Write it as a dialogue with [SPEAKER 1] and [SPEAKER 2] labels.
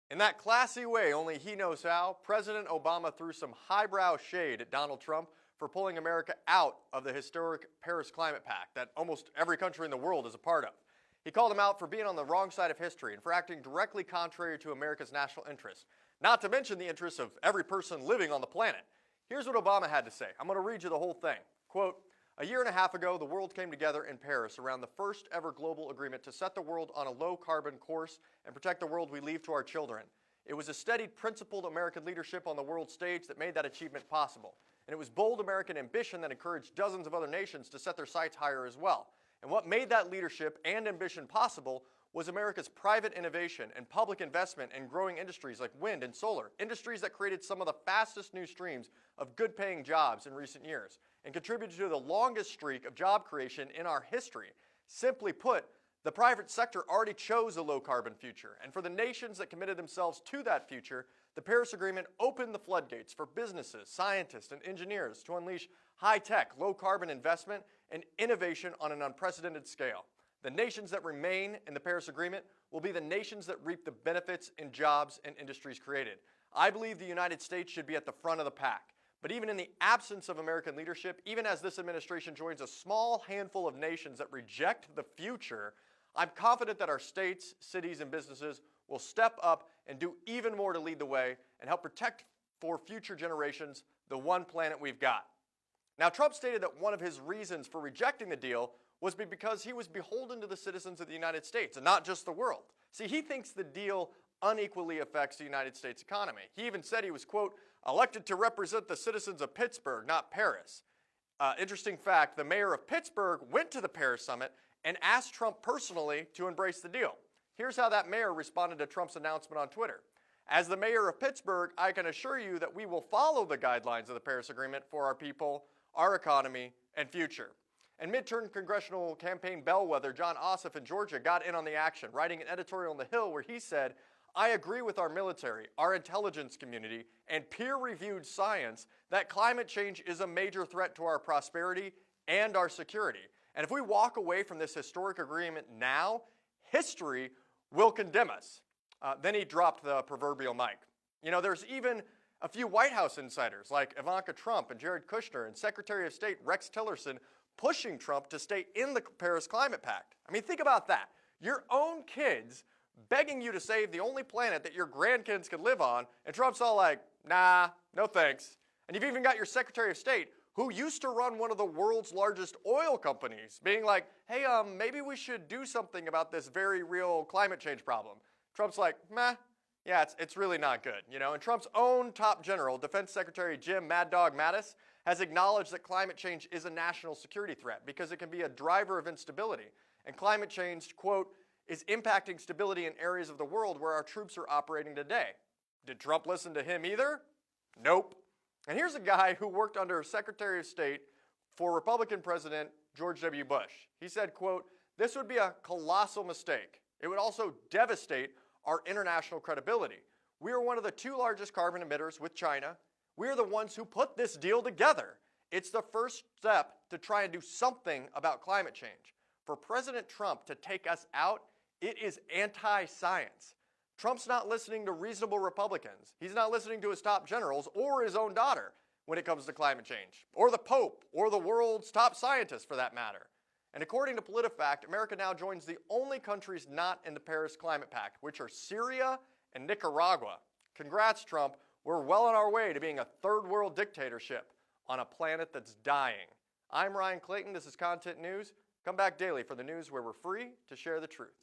[SPEAKER 1] In that classy way only he knows how, President Obama threw some highbrow shade at Donald Trump for pulling America out of the historic Paris Climate Pact that almost every country in the world is a part of. He called him out for being on the wrong side of history and for acting directly contrary to America's national interests, not to mention the interests of every person living on the planet. Here's what Obama had to say. I'm going to read you the whole thing. Quote, "A year and a half ago, the world came together in Paris around the first ever global agreement to set the world on a low-carbon course and protect the world we leave to our children. It was a steady, principled American leadership on the world stage that made that achievement possible. And it was bold American ambition that encouraged dozens of other nations to set their sights higher as well. And what made that leadership and ambition possible was America's private innovation and public investment in growing industries like wind and solar, industries that created some of the fastest new streams of good-paying jobs in recent years and contributed to the longest streak of job creation in our history. Simply put, the private sector already chose a low-carbon future, and for the nations that committed themselves to that future, the Paris Agreement opened the floodgates for businesses, scientists, and engineers to unleash high-tech, low-carbon investment and innovation on an unprecedented scale. The nations that remain in the Paris Agreement will be the nations that reap the benefits in jobs and industries created. I believe the United States should be at the front of the pack. But even in the absence of American leadership, even as this administration joins a small handful of nations that reject the future, I'm confident that our states, cities, and businesses will step up and do even more to lead the way and help protect for future generations the one planet we've got." Now, Trump stated that one of his reasons for rejecting the deal was because he was beholden to the citizens of the United States and not just the world. See, he thinks the deal unequally affects the United States economy. He even said he was, quote, "elected to represent the citizens of Pittsburgh, not Paris." Interesting fact, the mayor of Pittsburgh went to the Paris summit and asked Trump personally to embrace the deal. Here's how that mayor responded to Trump's announcement on Twitter. "As the mayor of Pittsburgh, I can assure you that we will follow the guidelines of the Paris Agreement for our people, our economy, and future." And midterm congressional campaign bellwether John Ossoff in Georgia got in on the action, writing an editorial in The Hill where he said, "I agree with our military, our intelligence community, and peer-reviewed science that climate change is a major threat to our prosperity and our security. And if we walk away from this historic agreement now, history will condemn us." Then he dropped the proverbial mic. You know, there's even a few White House insiders like Ivanka Trump and Jared Kushner and Secretary of State Rex Tillerson pushing Trump to stay in the Paris Climate Pact. I mean, think about that. Your own kids begging you to save the only planet that your grandkids can live on, and Trump's all like, "Nah, no thanks." And you've even got your Secretary of State, who used to run one of the world's largest oil companies, being like, "Hey, maybe we should do something about this very real climate change problem." Trump's like, "Meh, yeah, it's really not good." You know, and Trump's own top general, Defense Secretary Jim Mad Dog Mattis, has acknowledged that climate change is a national security threat because it can be a driver of instability. And climate change, quote, "is impacting stability in areas of the world where our troops are operating today." Did Trump listen to him either? Nope. And here's a guy who worked under Secretary of State for Republican President George W. Bush. He said, quote, "This would be a colossal mistake. It would also devastate our international credibility. We are one of the two largest carbon emitters with China. We are the ones who put this deal together. It's the first step to try and do something about climate change. For President Trump to take us out, it is anti-science. Trump's not listening to reasonable Republicans. He's not listening to his top generals or his own daughter when it comes to climate change, or the Pope, or the world's top scientists for that matter." And according to PolitiFact, America now joins the only countries not in the Paris Climate Pact, which are Syria and Nicaragua. Congrats, Trump. We're well on our way to being a third world dictatorship on a planet that's dying. I'm Ryan Clayton. This is Content News. Come back daily for the news where we're free to share the truth.